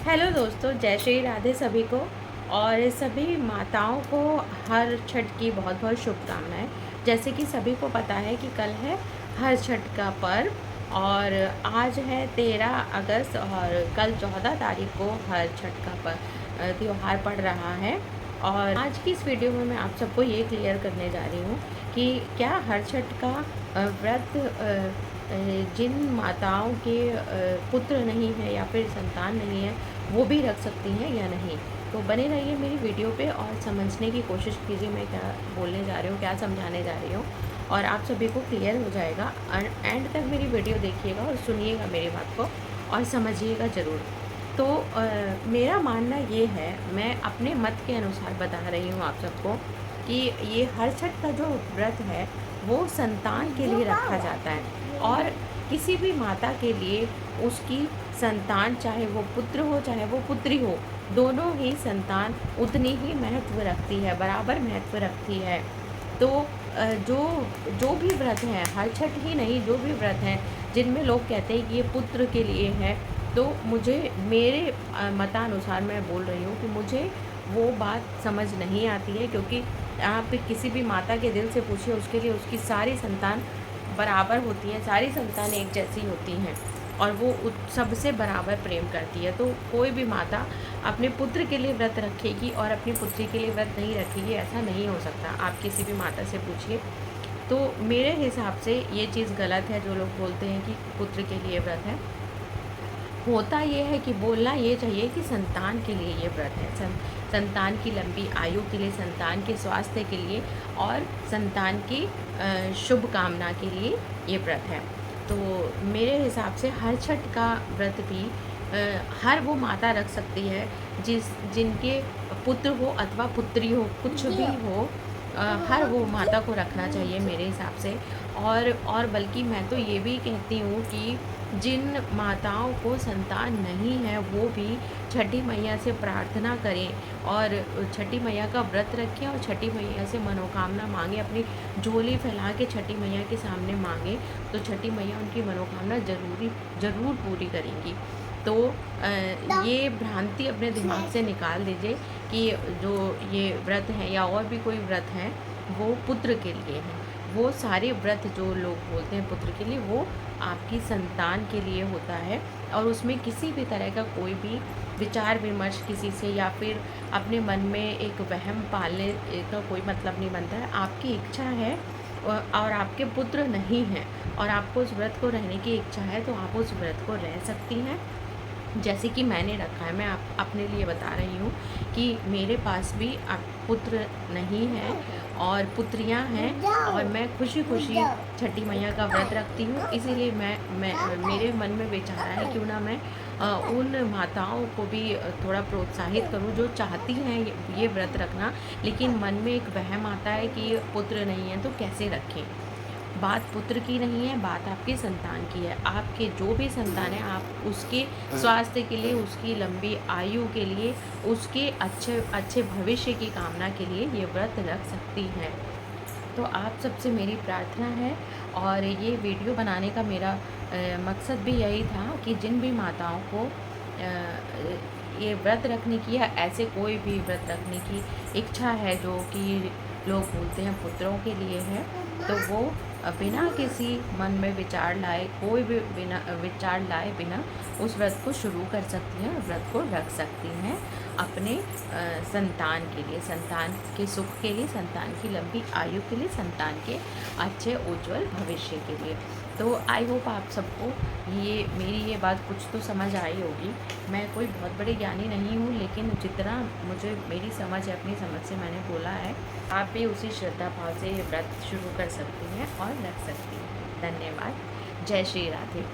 Hello दोस्तों, जय श्री राधे सभी को। और सभी माताओं को हर छठ की बहुत बहुत शुभकामनाएं। जैसे कि सभी को पता है कि कल है हर छठ का पर्व और आज है 13 अगस्त और कल 14 तारीख को हर छठ का त्यौहार पड़ रहा है। और आज की इस वीडियो में मैं आप सबको ये क्लियर करने जा रही हूँ कि क्या हर छठ का व्रत जिन माताओं के पुत्र नहीं है या फिर संतान नहीं है वो भी रख सकती हैं या नहीं। तो बने रहिए मेरी वीडियो पे और समझने की कोशिश कीजिए मैं क्या बोलने जा रही हूँ, क्या समझाने जा रही हूँ, और आप सभी को क्लियर हो जाएगा। एंड तक मेरी वीडियो देखिएगा और सुनिएगा मेरी बात को और समझिएगा ज़रूर। तो मेरा मानना ये है, मैं अपने मत के अनुसार बता रही हूँ आप सबको कि ये हर छठ का जो व्रत है वो संतान के लिए रखा जाता है। और किसी भी माता के लिए उसकी संतान, चाहे वो पुत्र हो चाहे वो पुत्री हो, दोनों ही संतान उतनी ही महत्व रखती है, बराबर महत्व रखती है। तो जो जो भी व्रत हैं, हर छठ ही नहीं, जो भी व्रत हैं जिनमें लोग कहते हैं कि ये पुत्र के लिए है, तो मुझे मेरे मतानुसार मैं बोल रही हूँ कि मुझे वो बात समझ नहीं आती है। क्योंकि आप किसी भी माता के दिल से पूछिए, उसके लिए उसकी सारी संतान बराबर होती हैं, सारी संतान एक जैसी होती हैं और वो सबसे बराबर प्रेम करती है। तो कोई भी माता अपने पुत्र के लिए व्रत रखेगी और अपनी पुत्री के लिए व्रत नहीं रखेगी, ऐसा नहीं हो सकता। आप किसी भी माता से पूछिए। तो मेरे हिसाब से ये चीज़ गलत है जो लोग बोलते हैं कि पुत्र के लिए व्रत है। होता ये है कि बोलना ये चाहिए कि संतान के लिए ये व्रत है, संतान की लंबी आयु के लिए, संतान के स्वास्थ्य के लिए और संतान की शुभ कामना के लिए ये व्रत है। तो मेरे हिसाब से हर छठ का व्रत भी हर वो माता रख सकती है जिनके पुत्र हो अथवा पुत्री हो, कुछ भी हो, हर वो माता को रखना चाहिए मेरे हिसाब से। और बल्कि मैं तो ये भी कहती हूँ कि जिन माताओं को संतान नहीं है वो भी छठी मैया से प्रार्थना करें और छठी मैया का व्रत रखें और छठी मैया से मनोकामना मांगे, अपनी झोली फैला के छठी मैया के सामने मांगे, तो छठी मैया उनकी मनोकामना ज़रूर पूरी करेंगी। तो ये भ्रांति अपने दिमाग से निकाल दीजिए कि जो ये व्रत है या और भी कोई व्रत है वो पुत्र के लिए है। वो सारे व्रत जो लोग बोलते हैं पुत्र के लिए, वो आपकी संतान के लिए होता है। और उसमें किसी भी तरह का कोई भी विचार विमर्श किसी से या फिर अपने मन में एक वहम पालने का कोई मतलब नहीं बनता है। आपकी इच्छा है और आपके पुत्र नहीं हैं और आपको उस व्रत को रहने की इच्छा है, तो आप उस व्रत को रह सकती हैं जैसे कि मैंने रखा है। मैं अपने लिए बता रही हूँ कि मेरे पास भी पुत्र नहीं है और पुत्रियाँ हैं और मैं खुशी खुशी छठी मैया का व्रत रखती हूँ। इसीलिए मैं मेरे मन में विचार है क्यों ना मैं उन माताओं को भी थोड़ा प्रोत्साहित करूँ जो चाहती हैं ये व्रत रखना, लेकिन मन में एक वहम आता है कि पुत्र नहीं है तो कैसे रखें। बात पुत्र की नहीं है, बात आपकी संतान की है। आपके जो भी संतान है, आप उसके स्वास्थ्य के लिए, उसकी लंबी आयु के लिए, उसके अच्छे अच्छे भविष्य की कामना के लिए ये व्रत रख सकती हैं। तो आप सबसे मेरी प्रार्थना है और ये वीडियो बनाने का मेरा मकसद भी यही था कि जिन भी माताओं को ये व्रत रखने की या ऐसे कोई भी व्रत रखने की इच्छा है जो कि लोग बोलते हैं पुत्रों के लिए है, तो वो बिना किसी मन में विचार लाए, कोई भी बिना विचार लाए बिना उस व्रत को शुरू कर सकती हैं और व्रत को रख सकती हैं अपने संतान के लिए, संतान के सुख के लिए, संतान की लंबी आयु के लिए, संतान के अच्छे उज्जवल भविष्य के लिए। तो आई होप आप सबको मेरी ये बात कुछ तो समझ आई होगी। मैं कोई बहुत बड़ी ज्ञानी नहीं हूँ, लेकिन जितना मुझे मेरी समझ है, अपनी समझ से मैंने बोला है। आप भी उसी श्रद्धा भाव से ये व्रत शुरू कर सकती हैं और रख सकती हैं। धन्यवाद। जय श्री राधे।